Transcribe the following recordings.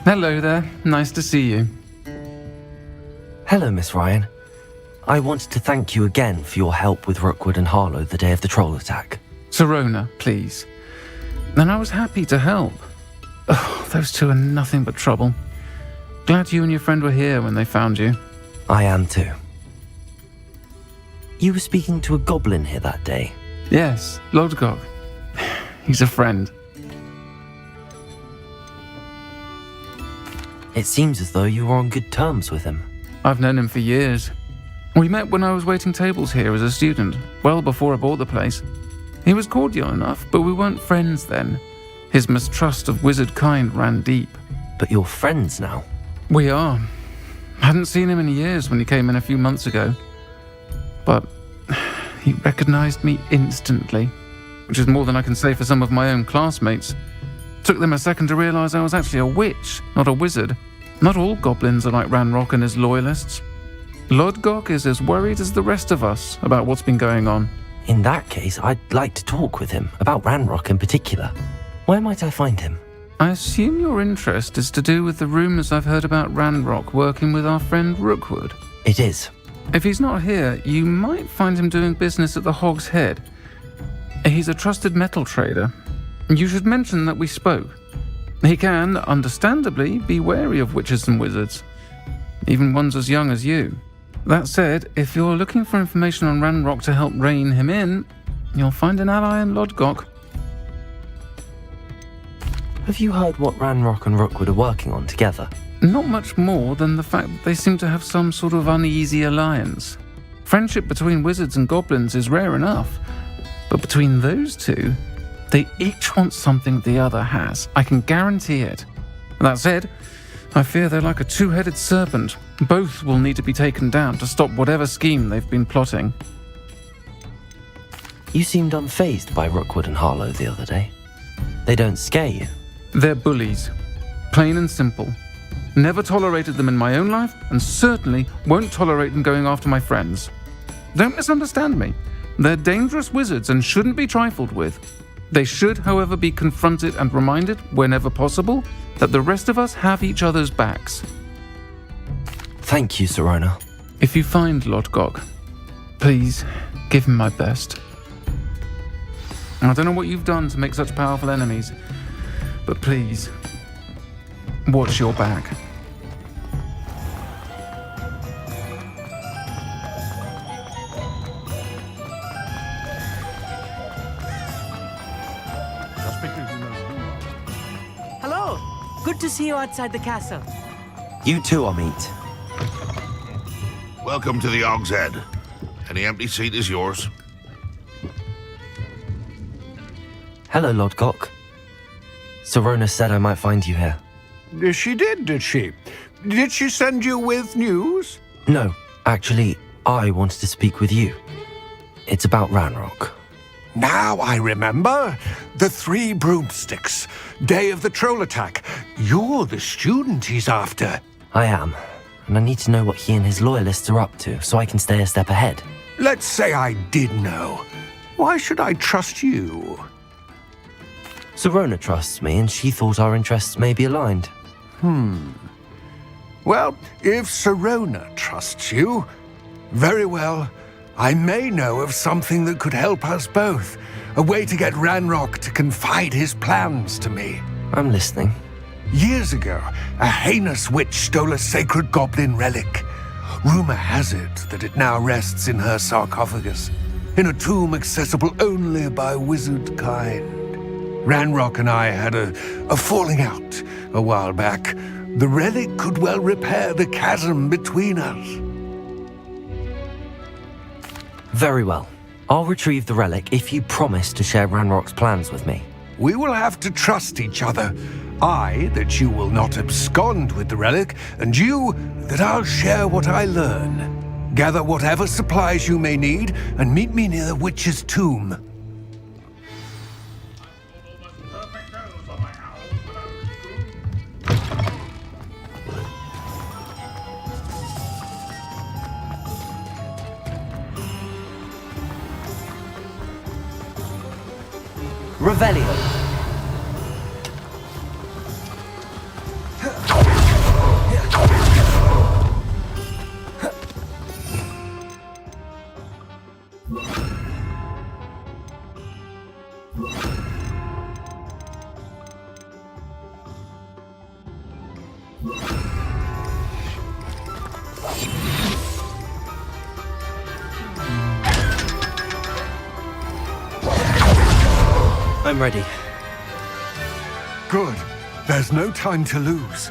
Hello there. Nice to see you. Hello, Miss Ryan. I wanted to thank you again for your help with Rookwood and Harlow the day of the troll attack. Sirona, please. And I was happy to help. Oh, those two are nothing but trouble. Glad you and your friend were here when they found you. I am too. You were speaking to a goblin here that day. Yes, Lodgok. He's a friend. It seems as though you were on good terms with him. I've known him for years. We met when I was waiting tables here as a student, well before I bought the place. He was cordial enough, but we weren't friends then. His mistrust of wizard kind ran deep. But you're friends now? We are. Hadn't seen him in years when he came in a few months ago. But he recognized me instantly, which is more than I can say for some of my own classmates. Took them a second to realize I was actually a witch, not a wizard. Not all goblins are like Ranrock and his loyalists. Lodgok is as worried as the rest of us about what's been going on. In that case, I'd like to talk with him, about Ranrock in particular. Where might I find him? I assume your interest is to do with the rumors I've heard about Ranrock working with our friend Rookwood. It is. If he's not here, you might find him doing business at the Hog's Head. He's a trusted metal trader. You should mention that we spoke. He can, understandably, be wary of witches and wizards, even ones as young as you. That said, if you're looking for information on Ranrock to help rein him in, you'll find an ally in Lodgok. Have you heard what Ranrock and Rookwood are working on together? Not much more than the fact that they seem to have some sort of uneasy alliance. Friendship between wizards and goblins is rare enough, but between those two, they each want something the other has. I can guarantee it. That said, I fear they're like a two-headed serpent. Both will need to be taken down to stop whatever scheme they've been plotting. You seemed unfazed by Rookwood and Harlow the other day. They don't scare you. They're bullies. Plain and simple. Never tolerated them in my own life, and certainly won't tolerate them going after my friends. Don't misunderstand me. They're dangerous wizards and shouldn't be trifled with. They should, however, be confronted and reminded, whenever possible, that the rest of us have each other's backs. Thank you, Sirona. If you find Lodgok, please give him my best. I don't know what you've done to make such powerful enemies, but please, watch your back. Hello! Good to see you outside the castle. You too, Amit. Welcome to the Hog's Head. Any empty seat is yours. Hello, Lodgok. Sirona said I might find you here. She did she? Did she send you with news? No, actually, I wanted to speak with you. It's about Ranrock. Now I remember. The 3 broomsticks. Day of the troll attack. You're the student he's after. I am, and I need to know what he and his loyalists are up to so I can stay a step ahead. Let's say I did know. Why should I trust you? Sirona trusts me, and she thought our interests may be aligned. Well, if Sirona trusts you, very well. I may know of something that could help us both. A way to get Ranrock to confide his plans to me. I'm listening. Years ago, a heinous witch stole a sacred goblin relic. Rumor has it that it now rests in her sarcophagus, in a tomb accessible only by wizard kind. Ranrock and I had a falling out a while back. The relic could well repair the chasm between us. Very well. I'll retrieve the relic if you promise to share Ranrock's plans with me. We will have to trust each other. I, that you will not abscond with the relic, and you, that I'll share what I learn. Gather whatever supplies you may need, and meet me near the witch's tomb. Revelio. I'm ready. Good. There's no time to lose.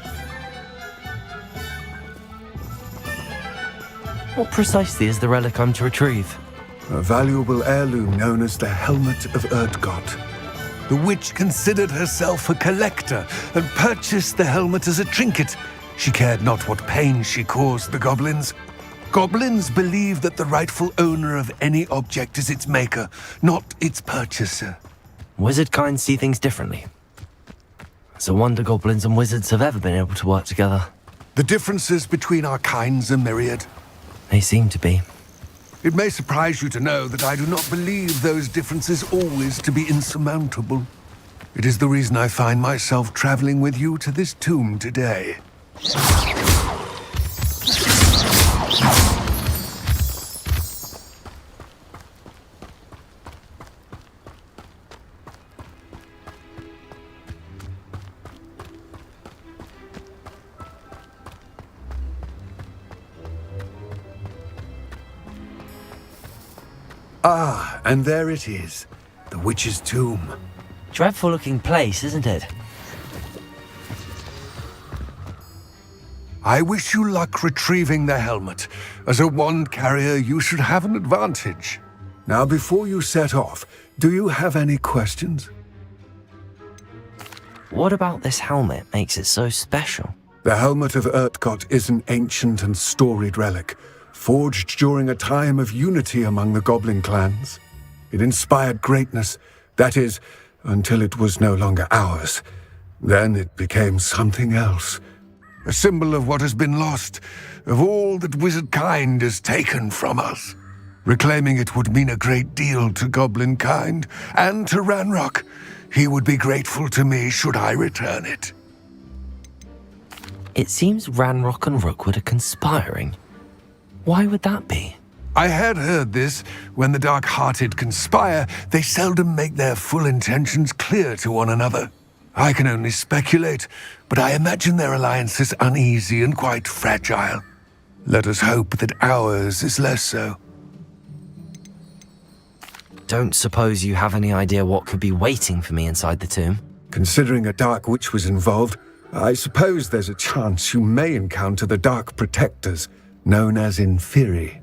What precisely is the relic I'm to retrieve? A valuable heirloom known as the Helmet of Lodgok. The witch considered herself a collector and purchased the helmet as a trinket. She cared not what pain she caused the goblins. Goblins believe that the rightful owner of any object is its maker, not its purchaser. Wizard kind see things differently. It's a wonder goblins and wizards have ever been able to work together. The differences between our kinds are myriad. They seem to be. It may surprise you to know that I do not believe those differences always to be insurmountable. It is the reason I find myself traveling with you to this tomb today. Ah, and there it is, the witch's tomb. Dreadful looking place, isn't it? I wish you luck retrieving the helmet. As a wand carrier, you should have an advantage. Now, before you set off, do you have any questions? What about this helmet makes it so special? The Helmet of Lodgok is an ancient and storied relic, forged during a time of unity among the goblin clans. It inspired greatness, that is, until it was no longer ours. Then it became something else. A symbol of what has been lost, of all that wizard kind has taken from us. Reclaiming it would mean a great deal to goblin kind, and to Ranrock. He would be grateful to me should I return it. It seems Ranrock and Rookwood are conspiring. Why would that be? I had heard this. When the dark-hearted conspire, they seldom make their full intentions clear to one another. I can only speculate, but I imagine their alliance is uneasy and quite fragile. Let us hope that ours is less so. Don't suppose you have any idea what could be waiting for me inside the tomb? Considering a dark witch was involved, I suppose there's a chance you may encounter the Dark Protectors, known as Inferi.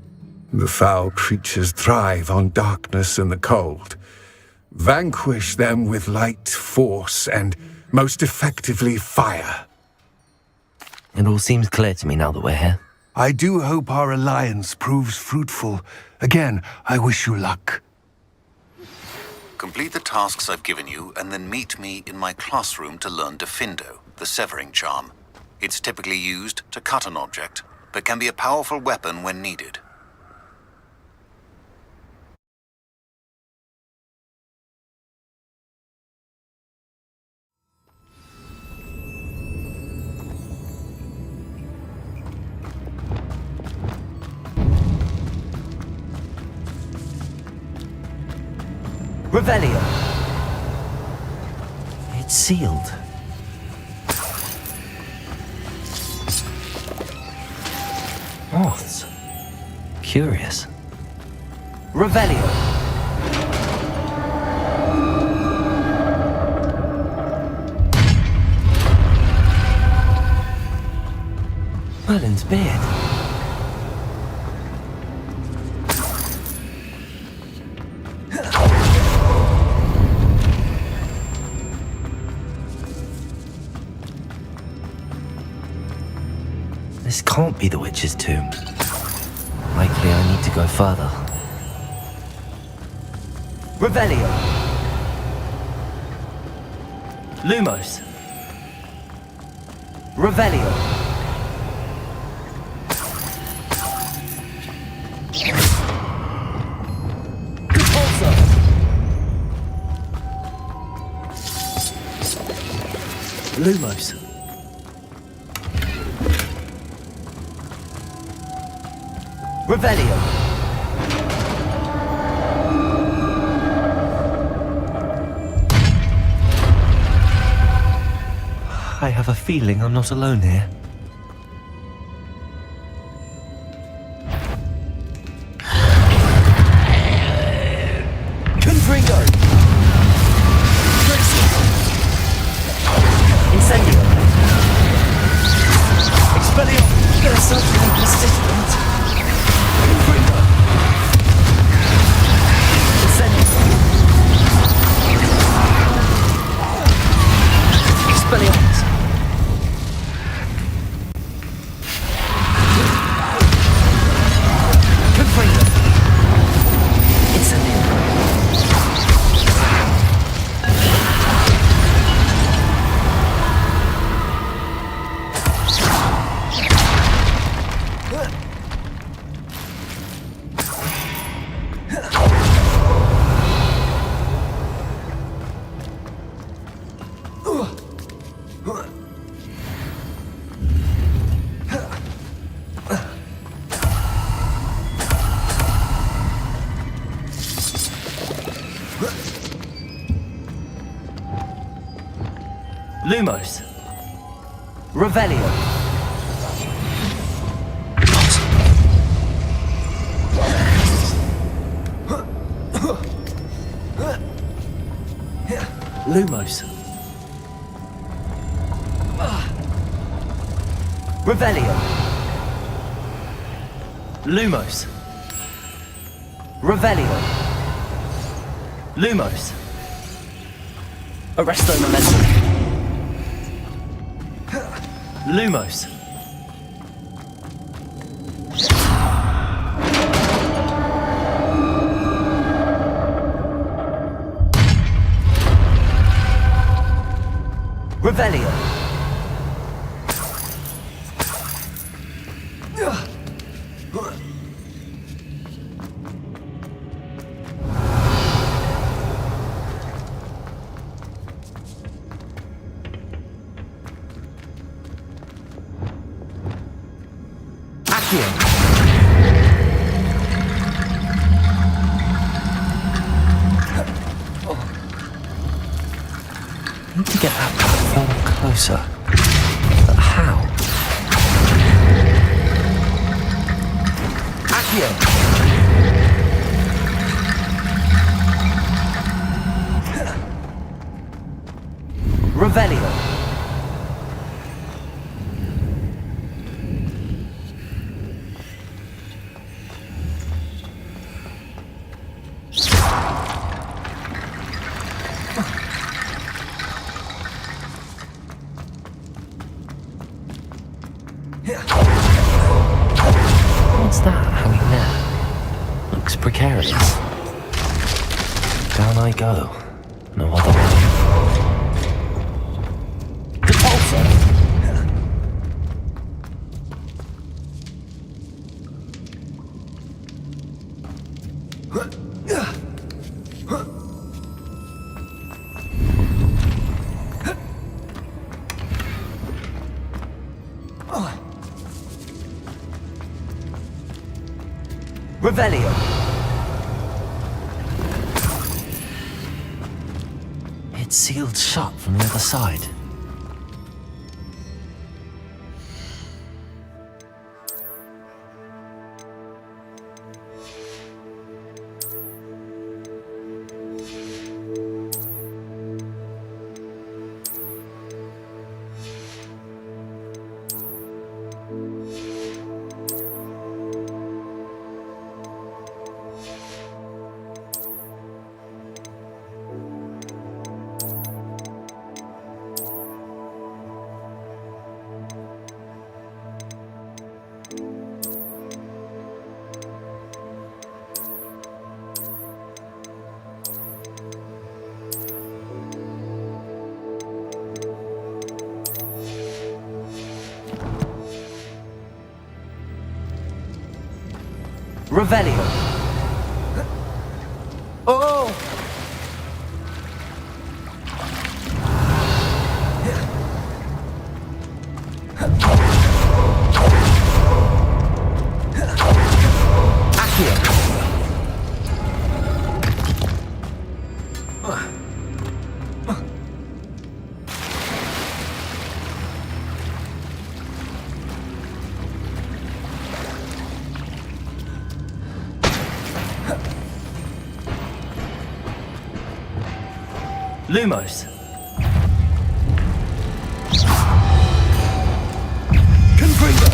The foul creatures thrive on darkness and the cold. Vanquish them with light, force, and, most effectively, fire. It all seems clear to me now that we're here. I do hope our alliance proves fruitful. Again, I wish you luck. Complete the tasks I've given you, and then meet me in my classroom to learn Defindo, the severing charm. It's typically used to cut an object, but can be a powerful weapon when needed. Revelio! It's sealed. Moths. Curious. Revelio! Merlin's beard. This can't be the witch's tomb. Likely I need to go further. Revelio! Lumos! Revelio! GeForce! Lumos! Revelio! I have a feeling I'm not alone here. Confringo! Assistant. Confringo. Incendio. Expelliarmus. Confringo. Incendio. Lumos. Revelio. Lumos. Revelio. Lumos. Revelio. Lumos. Arresto momentum. Lumos. Revelio. Accio. I need to get that platform closer. But how? Accio. Revelio. What's that hanging there? Looks precarious. Down I go. No other way. Depulso! Revelio. It's sealed shut from the other side. Revelio. Oh! Accio. Lumos. Confringo.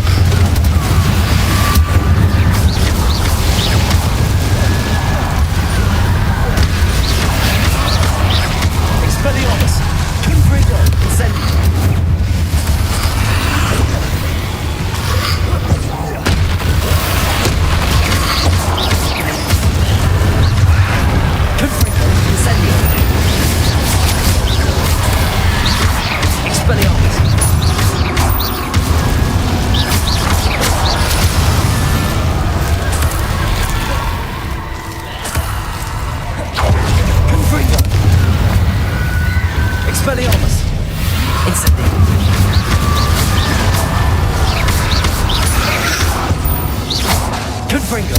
Confringo.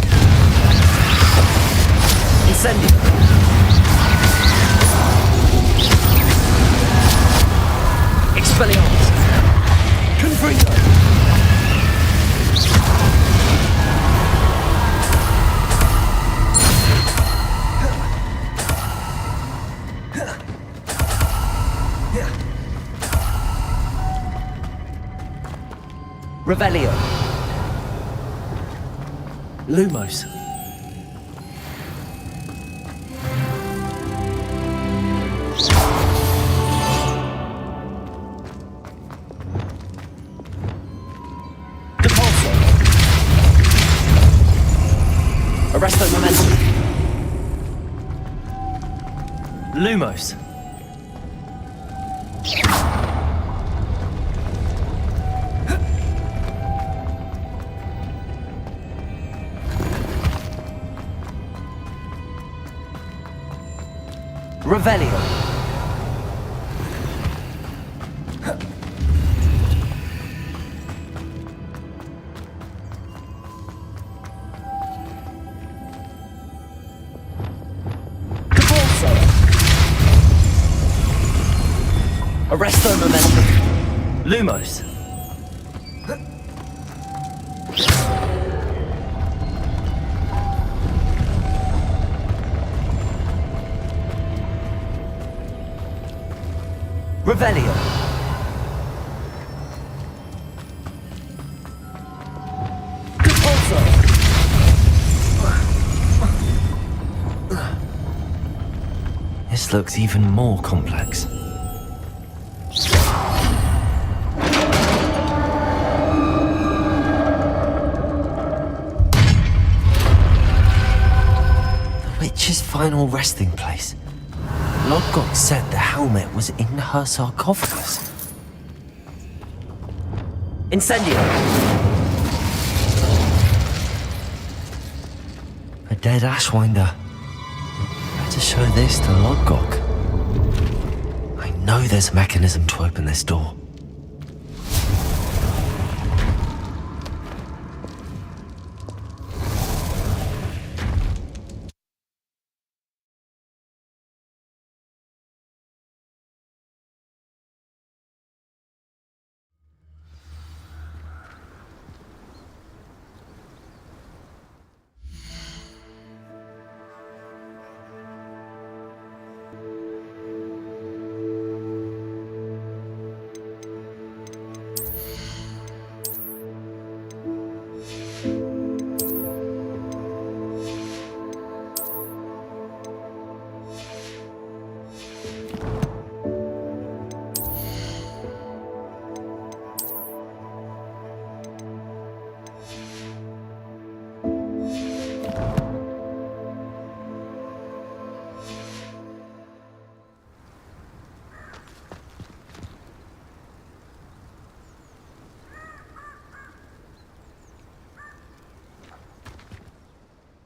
Incendio. Expelliarmus. Confringo. Revelio. Lumos. Depulso. Arresto Momentum. Lumos. Revelio. Cabalso. Arresto Momentum. Lumos. Revelio. Depulso. This looks even more complex. The witch's final resting place. Lodgok said the helmet was in her sarcophagus. Incendio. A dead Ashwinder. Better show this to Lodgok. I know there's a mechanism to open this door.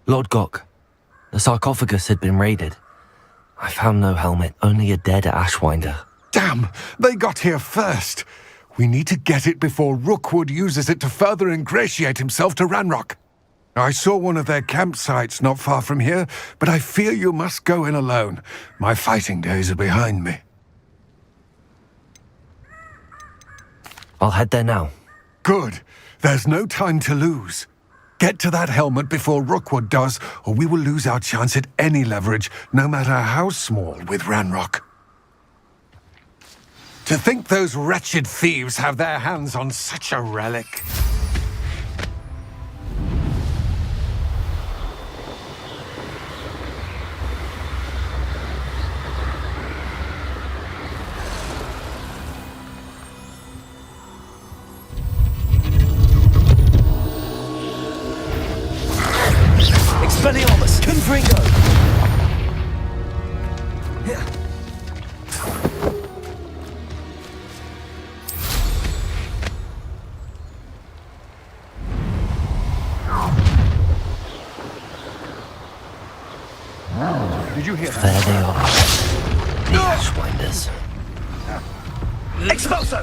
Lodgok. The sarcophagus had been raided. I found no helmet, only a dead Ashwinder. Damn! They got here first. We need to get it before Rookwood uses it to further ingratiate himself to Ranrock. I saw one of their campsites not far from here, but I fear you must go in alone. My fighting days are behind me. I'll head there now. Good. There's no time to lose. Get to that helmet before Rookwood does, or we will lose our chance at any leverage, no matter how small, with Ranrock. To think those wretched thieves have their hands on such a relic. Expelliarmus! Confringo! Did you hear that? There they are. The Ashwinders. Expulso!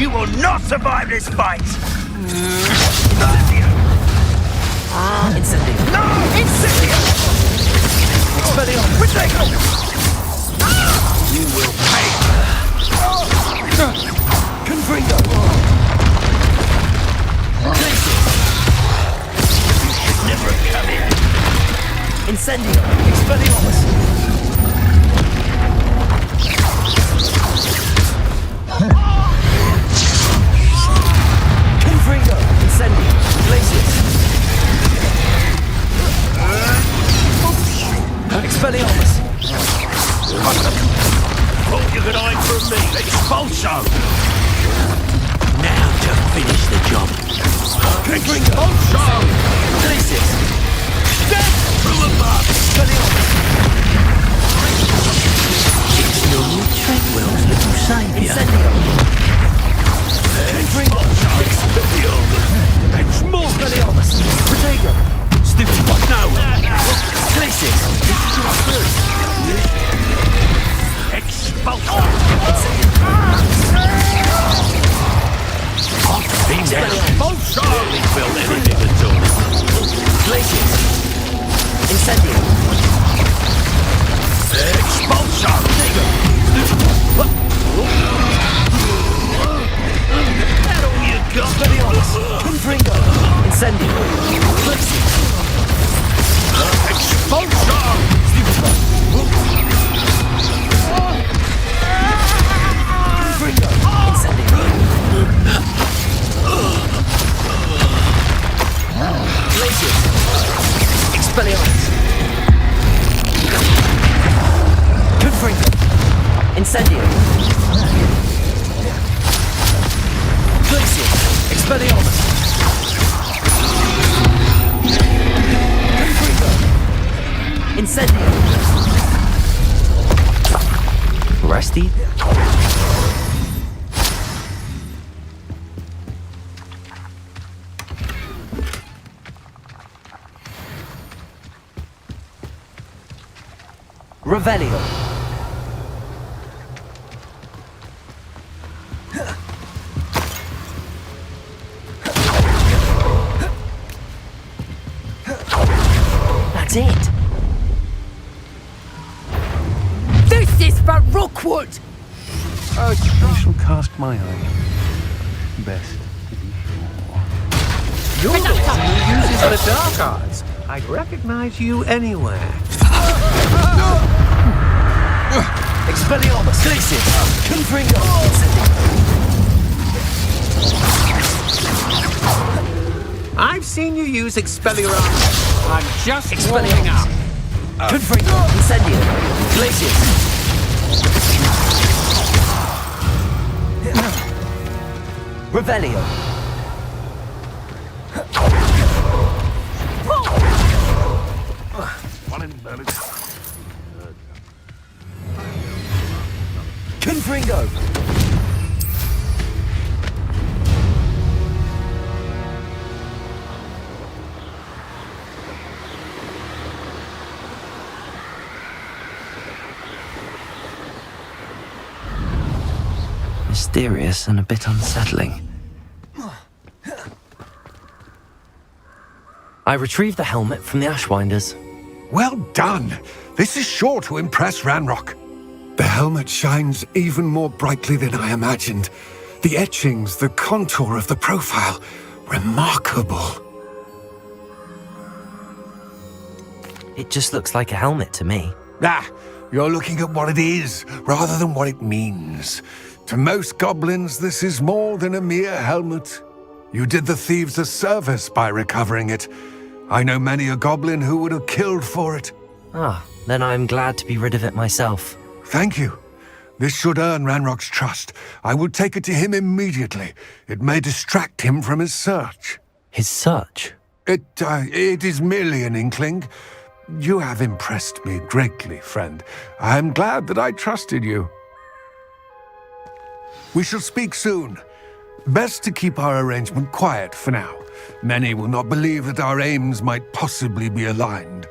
You will not survive this fight! Incendio. No! Incendio! Expelliarmus. Protego! You will pay! Confringo. Never come in. Incendio. Expelliarmus. Confringo. Incendio. Glacius. Expelliarmus. Thought you could hide from me. Expulso! Now to finish the job. Expulso! Glacius. Step through a bug! Expelliarmus. It's your new Treadwell's little saviour. Incendio. Confringo. It's more! Expelliarmus. Protego. Stupid bug, no! Glacius. Expulso! Expulso! Built anything at all. Glacius. Incendio. Expulso! That all you got? Expelliarmus. Confringo. Incendio. Glacius. Expulso! Confringo. Incendio. Glacius. Expelliarmus. Confringo. Incendio. Glacius. Expelliarmus. Confringo. Incendio. Rusty? Revelio. That's it. This is for Rookwood! I shall cast my eye. Best to be sure. You're the one who uses the dark arts. I'd recognize you anywhere. Expelliarmus. Glacius. Confringo. I've seen you use Expelliarmus. I'm just warming up. Confringo. Incendio. Glacius. Revelio. Confringo. Mysterious and a bit unsettling. I retrieved the helmet from the Ashwinders. Well done! This is sure to impress Ranrock. The helmet shines even more brightly than I imagined. The etchings, the contour of the profile, remarkable. It just looks like a helmet to me. Ah, you're looking at what it is, rather than what it means. To most goblins, this is more than a mere helmet. You did the thieves a service by recovering it. I know many a goblin who would have killed for it. Ah, then I'm glad to be rid of it myself. Thank you. This should earn Ranrock's trust. I will take it to him immediately. It may distract him from his search. His search? It is merely an inkling. You have impressed me greatly, friend. I am glad that I trusted you. We shall speak soon. Best to keep our arrangement quiet for now. Many will not believe that our aims might possibly be aligned.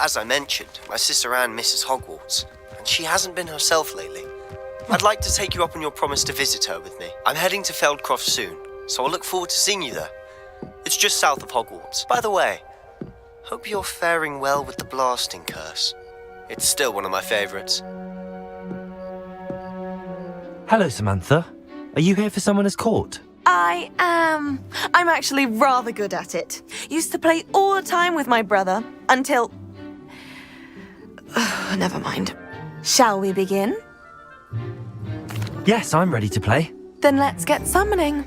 As I mentioned, my sister Anne misses Hogwarts, and she hasn't been herself lately. I'd like to take you up on your promise to visit her with me. I'm heading to Feldcroft soon, so I'll look forward to seeing you there. It's just south of Hogwarts. By the way, hope you're faring well with the blasting curse. It's still one of my favorites. Hello, Samantha. Are you here for Summoner's Court? I am. I'm actually rather good at it. Used to play all the time with my brother, until... Never mind. Shall we begin? Yes, I'm ready to play. Then let's get summoning.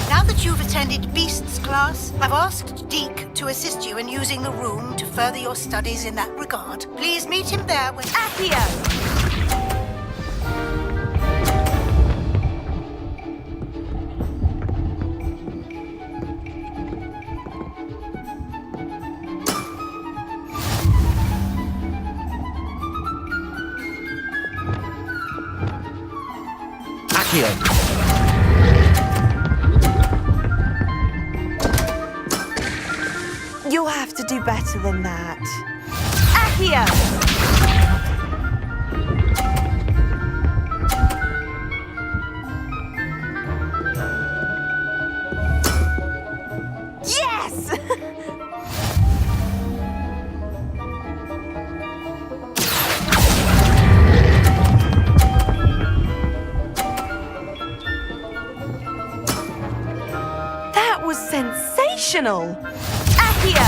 Now that you've attended Beasts class, I've asked Deke to assist you in using the room to further your studies in that regard. Please meet him there when... Accio! You'll have to do better than that. Accio! Yes! That was sensational! Accio!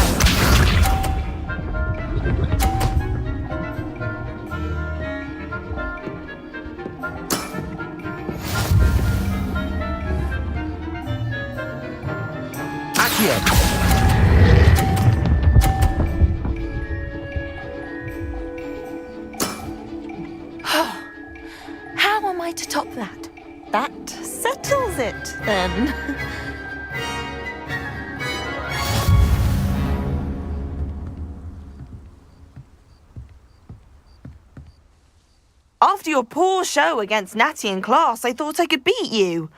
How am I to top that? That settles it, then. After your poor show against Natty in class, I thought I could beat you.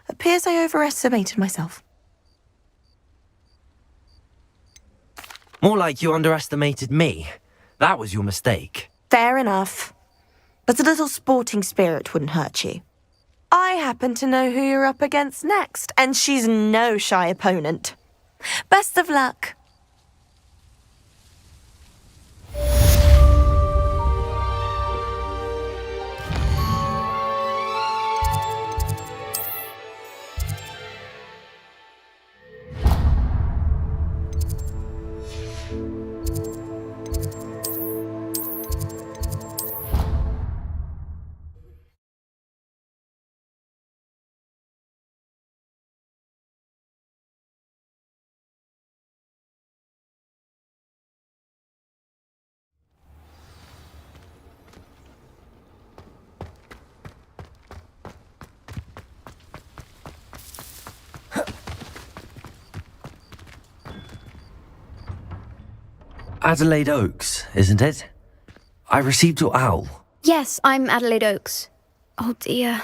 Appears I overestimated myself. More like you underestimated me. That was your mistake. Fair enough. But a little sporting spirit wouldn't hurt you. I happen to know who you're up against next, and she's no shy opponent. Best of luck. Adelaide Oaks, isn't it? I received your owl. Yes, I'm Adelaide Oaks. Oh dear.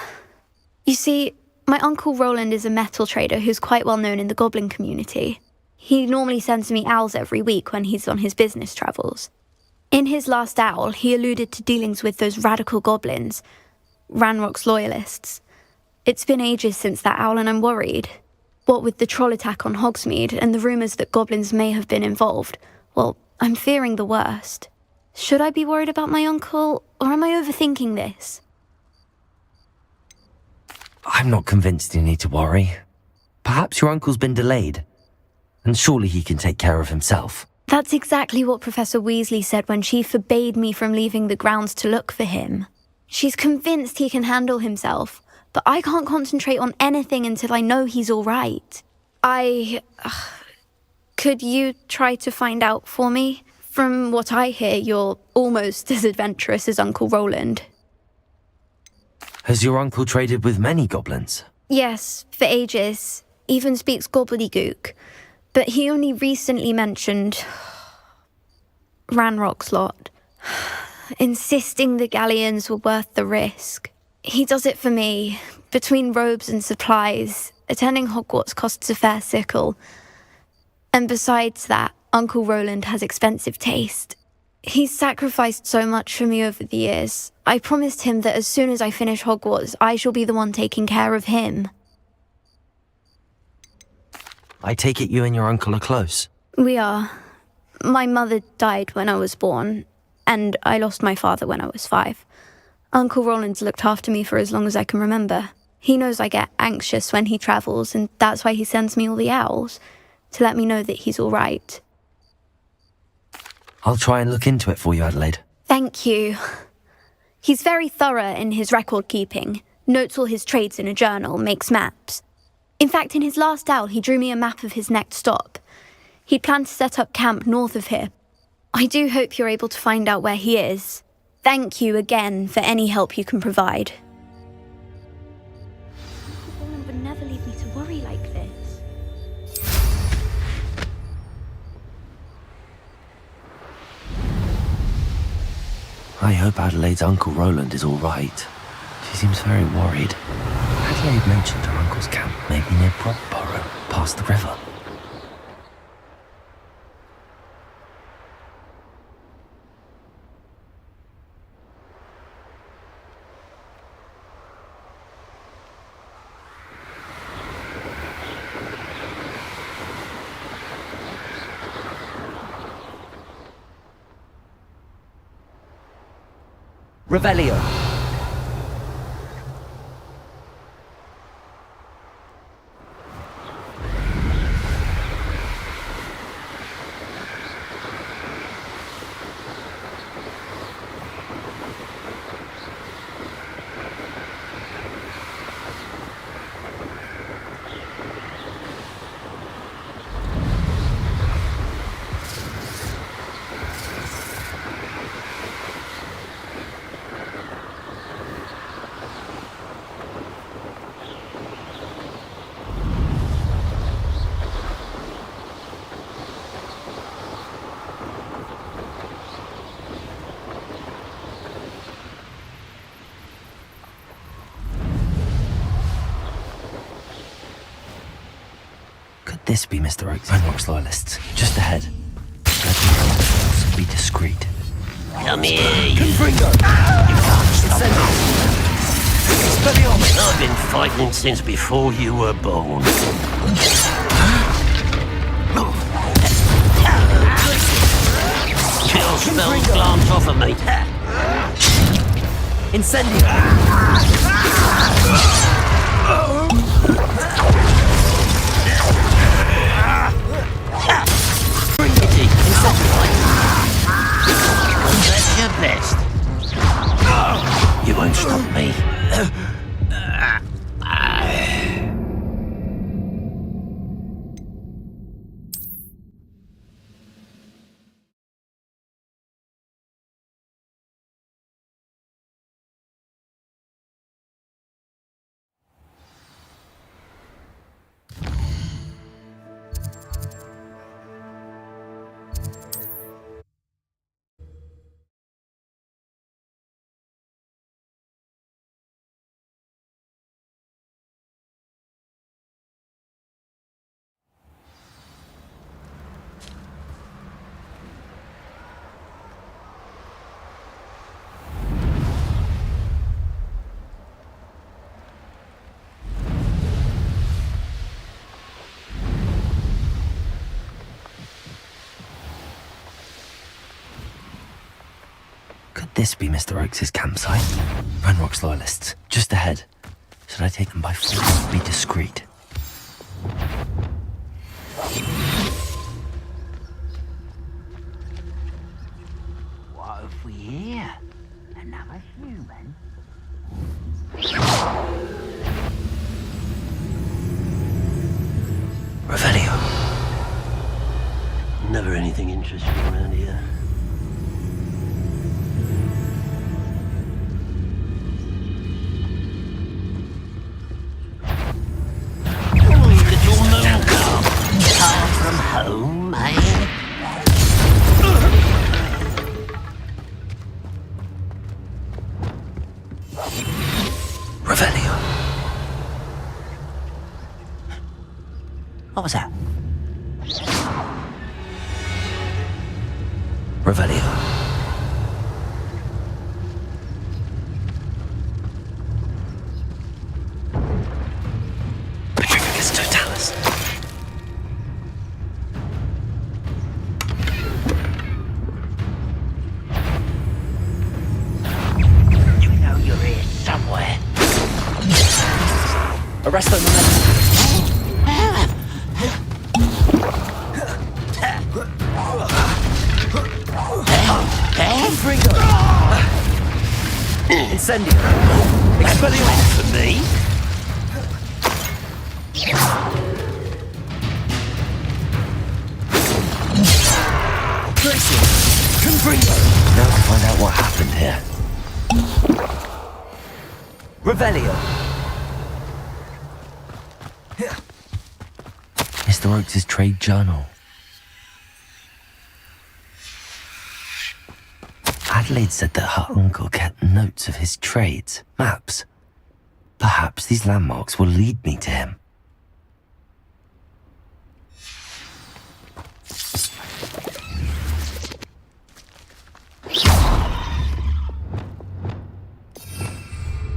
You see, my uncle Roland is a metal trader who's quite well known in the goblin community. He normally sends me owls every week when he's on his business travels. In his last owl, he alluded to dealings with those radical goblins, Ranrock's loyalists. It's been ages since that owl and I'm worried. What with the troll attack on Hogsmeade and the rumours that goblins may have been involved, well, I'm fearing the worst. Should I be worried about my uncle, or am I overthinking this? I'm not convinced you need to worry. Perhaps your uncle's been delayed, and surely he can take care of himself. That's exactly what Professor Weasley said when she forbade me from leaving the grounds to look for him. She's convinced he can handle himself, but I can't concentrate on anything until I know he's all right. Could you try to find out for me? From what I hear, you're almost as adventurous as Uncle Roland. Has your uncle traded with many goblins? Yes, for ages. Even speaks gobbledygook. But he only recently mentioned Ranrock's lot, insisting the galleons were worth the risk. He does it for me. Between robes and supplies, attending Hogwarts costs a fair sickle. And besides that, Uncle Roland has expensive taste. He's sacrificed so much for me over the years. I promised him that as soon as I finish Hogwarts, I shall be the one taking care of him. I take it you and your uncle are close. We are. My mother died when I was born, and I lost my father when I was 5. Uncle Roland's looked after me for as long as I can remember. He knows I get anxious when he travels, and that's why he sends me all the owls, to let me know that he's all right. I'll try and look into it for you, Adelaide. Thank you. He's very thorough in his record keeping, notes all his trades in a journal, makes maps. In fact, in his last owl, he drew me a map of his next stop. He'd planned to set up camp north of here. I do hope you're able to find out where he is. Thank you again for any help you can provide. Roland would never leave me to worry like this. I hope Adelaide's Uncle Roland is all right. She seems very worried. Adelaide mentioned her uncle's camp may be near Brockborough, past the river. Revelio. This be Mr. Oakes and Rock's loyalists. Just ahead. Let me be discreet. Come here, you. You can't stop me. I've been fighting since before you were born. Chill spell glance off of me. Incendio. That's your best. You won't stop me. Could this be Mr. Oakes' campsite? Ranrock's loyalists. Just ahead. Should I take them by force? Be discreet. What have we here? Another human? Revelio. Never anything interesting around here. From home, eh? Revelio. What was that? Revelio. Petrificus totalis. You know you're here somewhere. Arresto momentum. Incendio. Expelliarmus for me. Now to find out what happened here. Revelio. Mr. Oakes' trade journal. Adelaide said that her uncle kept notes of his trades, maps. Perhaps these landmarks will lead me to him.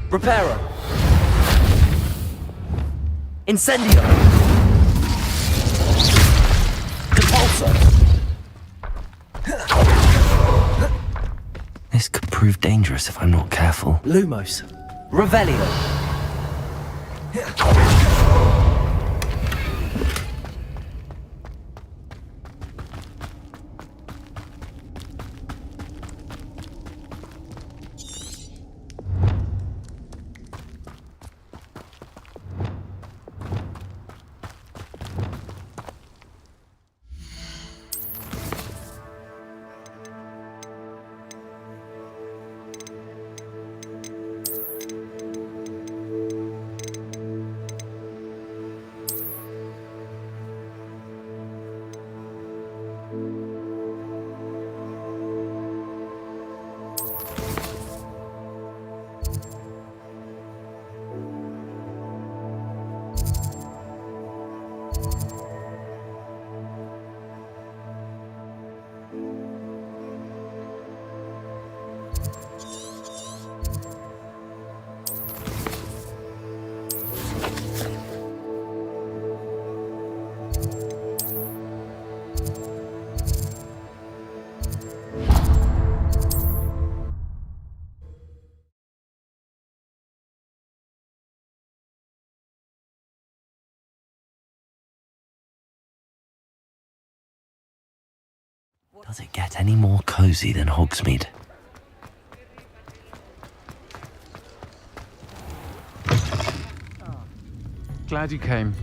Reparo. Incendio. Compulsor. This could prove dangerous if I'm not careful. Lumos. Revelio. Does it get any more cozy than Hogsmeade? Glad you came.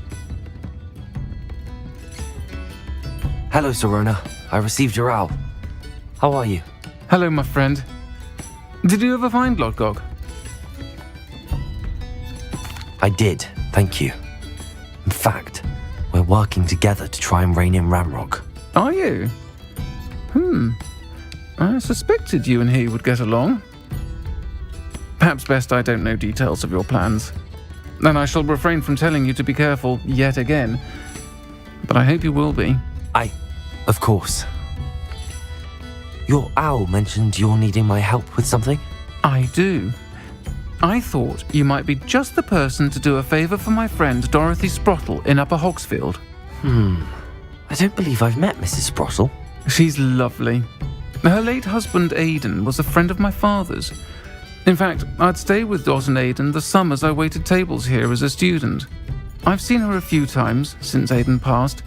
Hello, Sirona. I received your owl. How are you? Hello, my friend. Did you ever find Lodgok? I did, thank you. In fact, we're working together to try and rein in Ramrock. Are you? I suspected you and he would get along. Perhaps best I don't know details of your plans. And I shall refrain from telling you to be careful yet again. But I hope you will be. Of course. Your owl mentioned you're needing my help with something? I do. I thought you might be just the person to do a favour for my friend Dorothy Sprottle in Upper Hogsfield. I don't believe I've met Mrs. Sprottle. She's lovely. Her late husband Aidan was a friend of my father's. In fact, I'd stay with Dot and Aidan the summers I waited tables here as a student. I've seen her a few times since Aidan passed,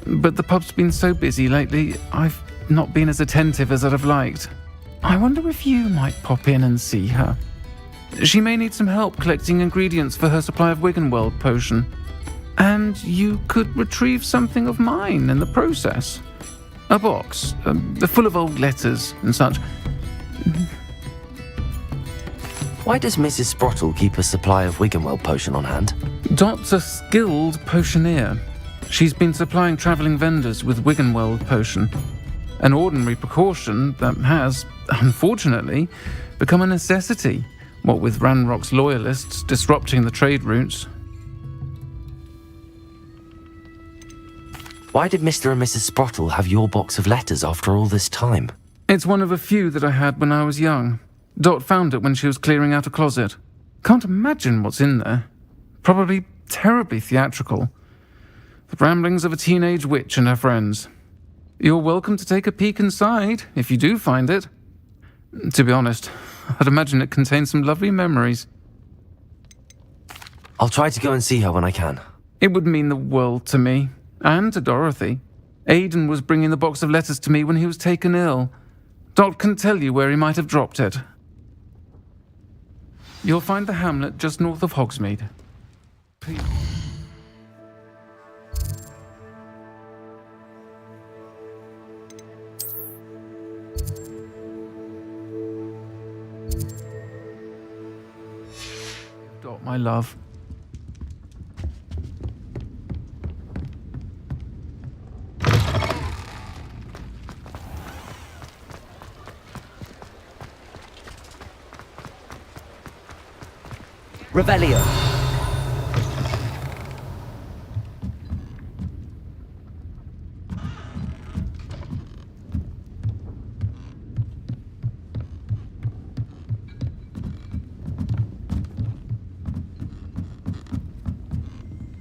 but the pub's been so busy lately, I've not been as attentive as I'd have liked. I wonder if you might pop in and see her. She may need some help collecting ingredients for her supply of Wiggenweld potion. And you could retrieve something of mine in the process. A box, full of old letters and such. Why does Mrs. Sprottle keep a supply of Wiggenweld potion on hand? Dot's a skilled potioneer. She's been supplying travelling vendors with Wiggenweld potion. An ordinary precaution that has, unfortunately, become a necessity, what with Ranrock's loyalists disrupting the trade routes. Why did Mr. and Mrs. Sprottle have your box of letters after all this time? It's one of a few that I had when I was young. Dot found it when she was clearing out a closet. Can't imagine what's in there. Probably terribly theatrical. The ramblings of a teenage witch and her friends. You're welcome to take a peek inside, if you do find it. To be honest, I'd imagine it contains some lovely memories. I'll try to go and see her when I can. It would mean the world to me, and to Dorothy. Aidan was bringing the box of letters to me when he was taken ill. Dot can tell you where he might have dropped it. You'll find the hamlet just north of Hogsmeade. Please. Dot, my love. Revelio.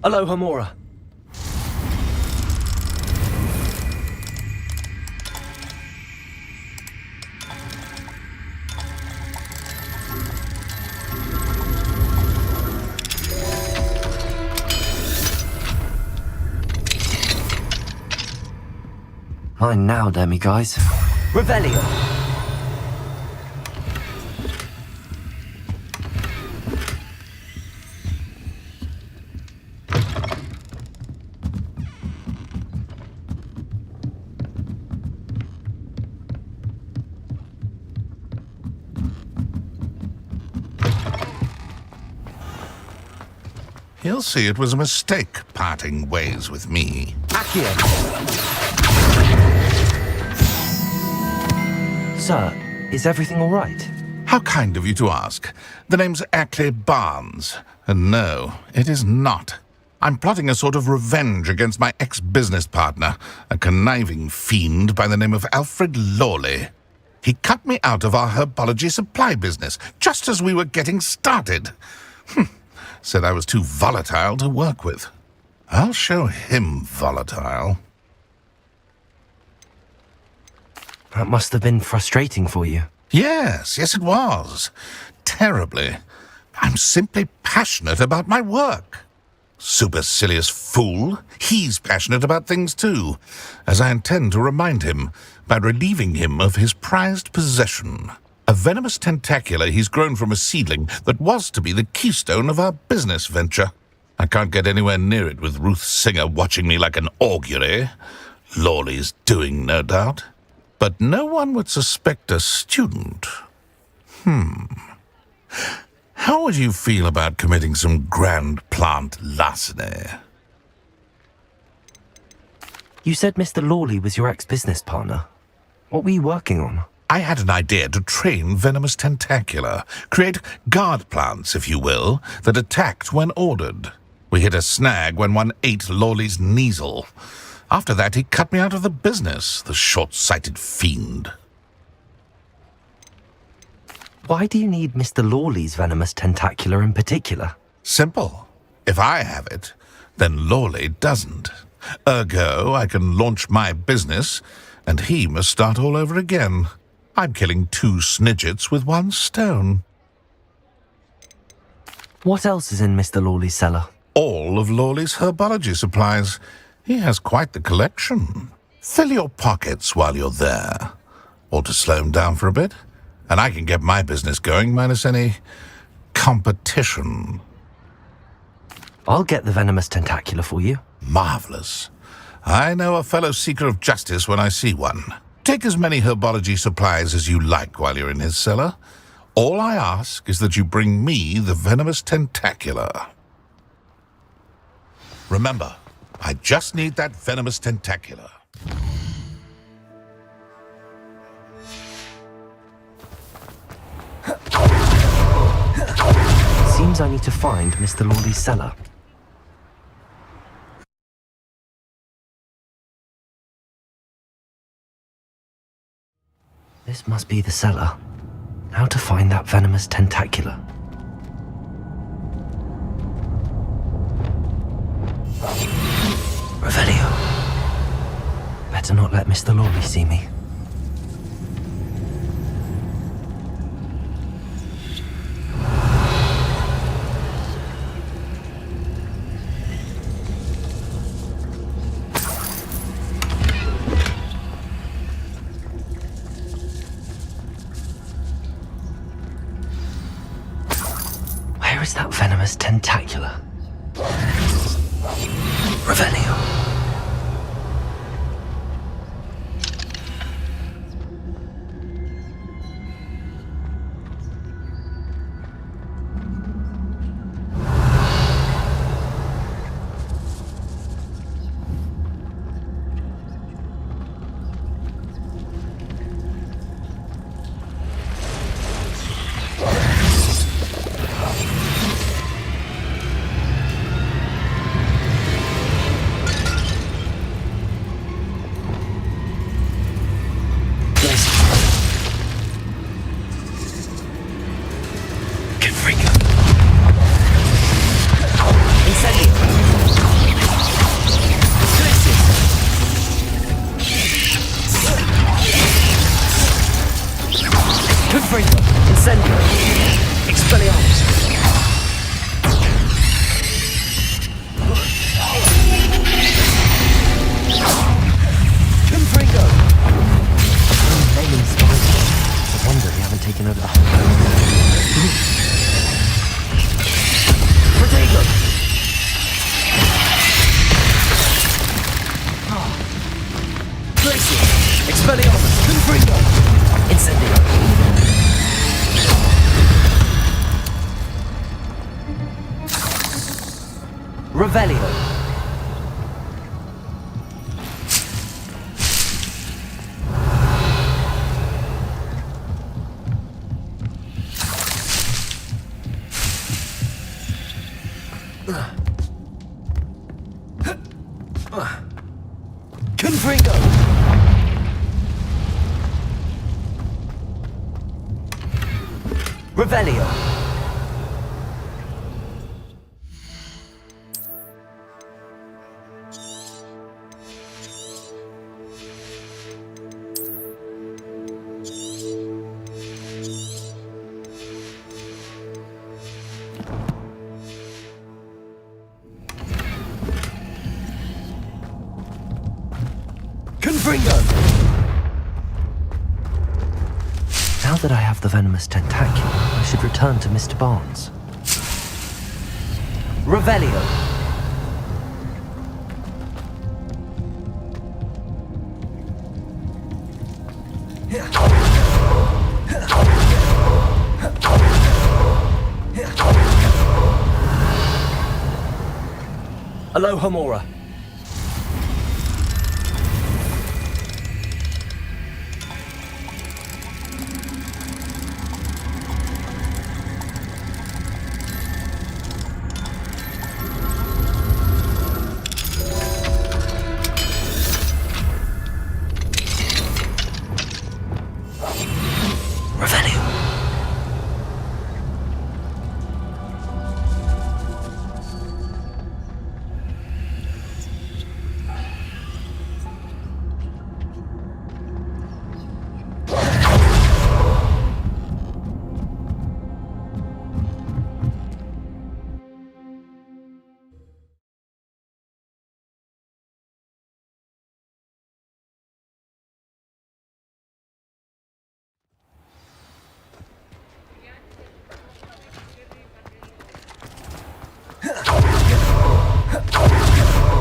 Aloha Mora. Mine now, demiguise. Revelio. He'll see it was a mistake parting ways with me. Accio. Sir, is everything all right? How kind of you to ask. The name's Ackley Barnes. And no, it is not. I'm plotting a sort of revenge against my ex-business partner, a conniving fiend by the name of Alfred Lawley. He cut me out of our herbology supply business, just as we were getting started. Said I was too volatile to work with. I'll show him volatile. That must have been frustrating for you. Yes, it was. Terribly. I'm simply passionate about my work. Supercilious fool. He's passionate about things too, as I intend to remind him by relieving him of his prized possession. A venomous tentacula he's grown from a seedling that was to be the keystone of our business venture. I can't get anywhere near it with Ruth Singer watching me like an augury. Lawley's doing, no doubt. But no one would suspect a student. How would you feel about committing some grand plant larceny? You said Mr. Lawley was your ex-business partner. What were you working on? I had an idea to train venomous tentacula, create guard plants, if you will, that attacked when ordered. We hit a snag when one ate Lawley's Kneasel. After that, he cut me out of the business, the short-sighted fiend. Why do you need Mr. Lawley's venomous tentacula in particular? Simple. If I have it, then Lawley doesn't. Ergo, I can launch my business, and he must start all over again. I'm killing 2 snidgets with 1 stone. What else is in Mr. Lawley's cellar? All of Lawley's herbology supplies. He has quite the collection. Fill your pockets while you're there. Or to slow him down for a bit, and I can get my business going minus any competition. I'll get the venomous tentacula for you. Marvelous. I know a fellow seeker of justice when I see one. Take as many herbology supplies as you like while you're in his cellar. All I ask is that you bring me the venomous tentacula. Remember, I just need that venomous tentacula. Seems I need to find Mr. Lawley's cellar. This must be the cellar. How to find that venomous tentacula? Revelio. Better not let Mr. Lawley see me. Where is that venomous tentacula? Revelio. Revelio. Confringo. Revelio. Now that I have the venomous tentacula, I should return to Mr. Barnes. Revelio. Aloha Mora.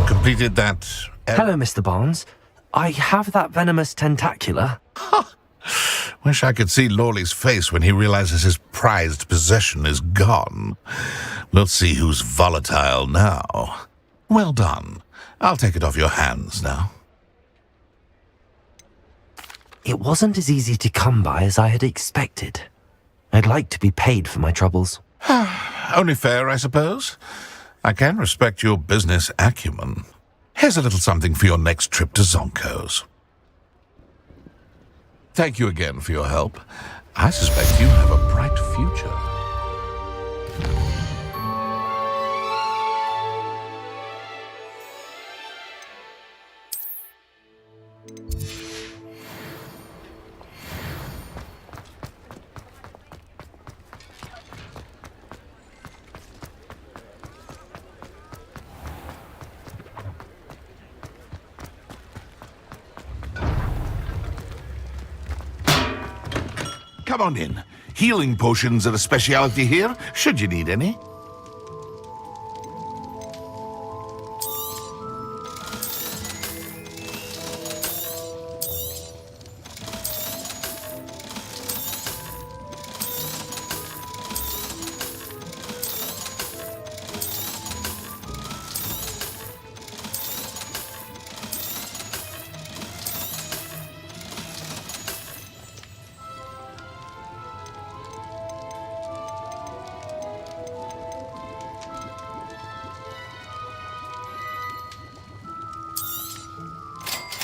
Completed that. Hello, Mr. Barnes. I have that venomous tentacula. Wish I could see Lawley's face when he realizes his prized possession is gone. We'll see who's volatile now. Well done. I'll take it off your hands now. It wasn't as easy to come by as I had expected. I'd like to be paid for my troubles. Only fair, I suppose. I can respect your business acumen. Here's a little something for your next trip to Zonko's. Thank you again for your help. I suspect you have a bright future. Come on in. Healing potions are a speciality here, should you need any.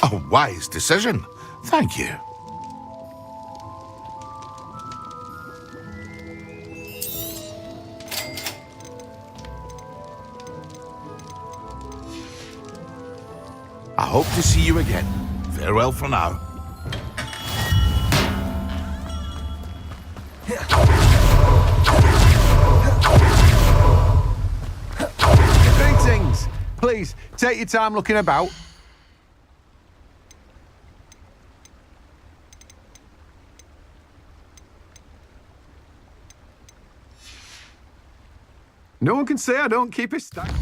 A wise decision. Thank you. I hope to see you again. Farewell for now. Greetings. Please, take your time looking about. No one can say I don't keep it stacked.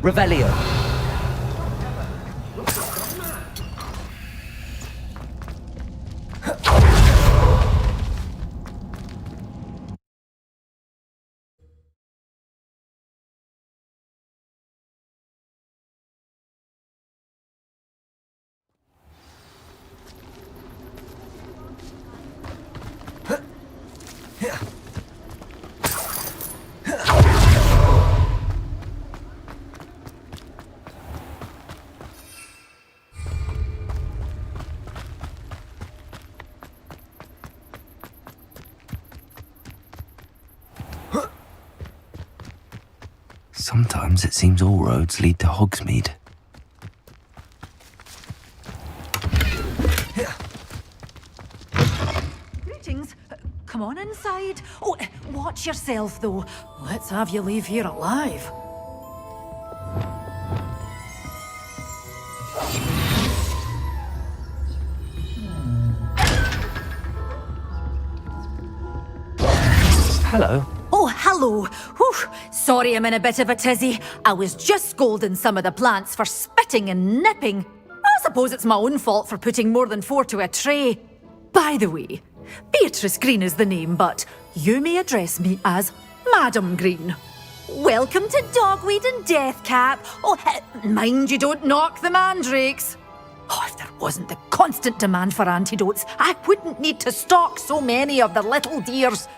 Revelio. Sometimes it seems all roads lead to Hogsmeade. Greetings. Come on inside. Oh, watch yourself, though. Let's have you leave here alive. Hello. Oh, hello. Whew. Sorry I'm in a bit of a tizzy. I was just scolding some of the plants for spitting and nipping. I suppose it's my own fault for putting more than 4 to a tray. By the way, Beatrice Green is the name, but you may address me as Madam Green. Welcome to Dogweed and Deathcap. Oh, mind you don't knock the mandrakes. Oh, if there wasn't the constant demand for antidotes, I wouldn't need to stock so many of the little dears.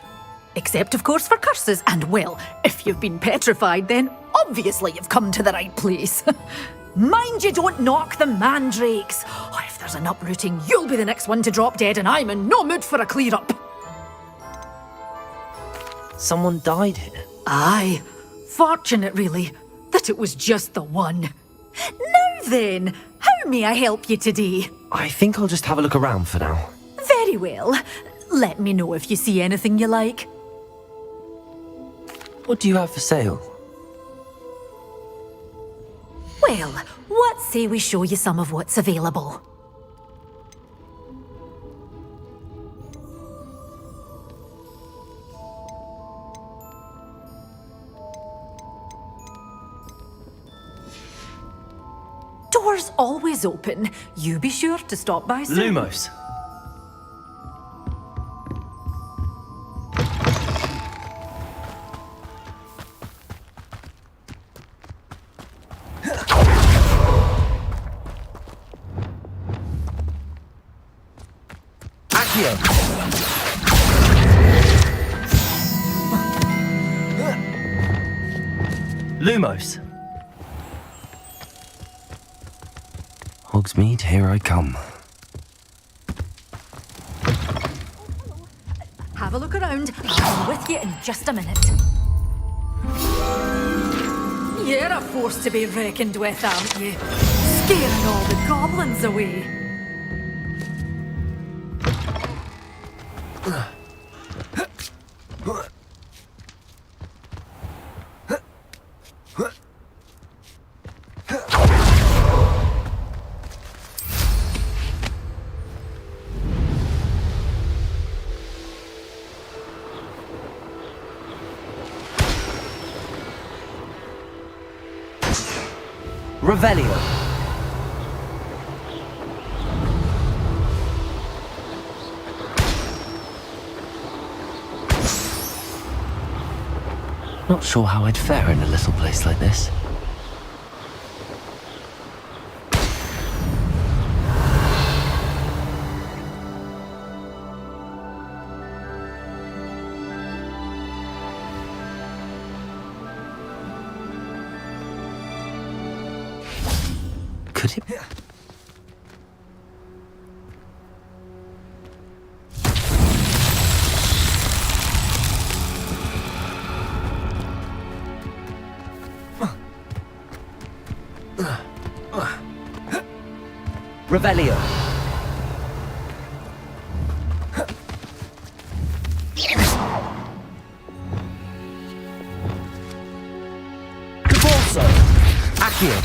Except, of course, for curses. And, well, if you've been petrified, then obviously you've come to the right place. Mind you don't knock the mandrakes. Oh, if there's an uprooting, you'll be the next one to drop dead, and I'm in no mood for a clear-up. Someone died here. Aye. Fortunate, really, that it was just the one. Now then, how may I help you today? I think I'll just have a look around for now. Very well. Let me know if you see anything you like. What do you have for sale? Well, what say we show you some of what's available? Doors always open. You be sure to stop by soon. Lumos. Lumos. Hogsmeade, here I come. Have a look around. I'll be with you in just a minute. You're a force to be reckoned with, aren't you? Scaring all the goblins away. Revelio. Not sure how I'd fare in a little place like this. Could it? Revelio. GeForce. Accio.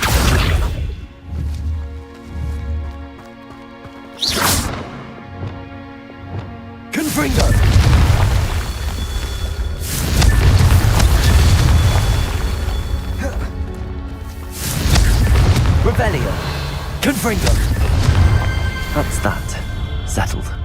Confringo! Revelio! Confringo! That's that. Settled.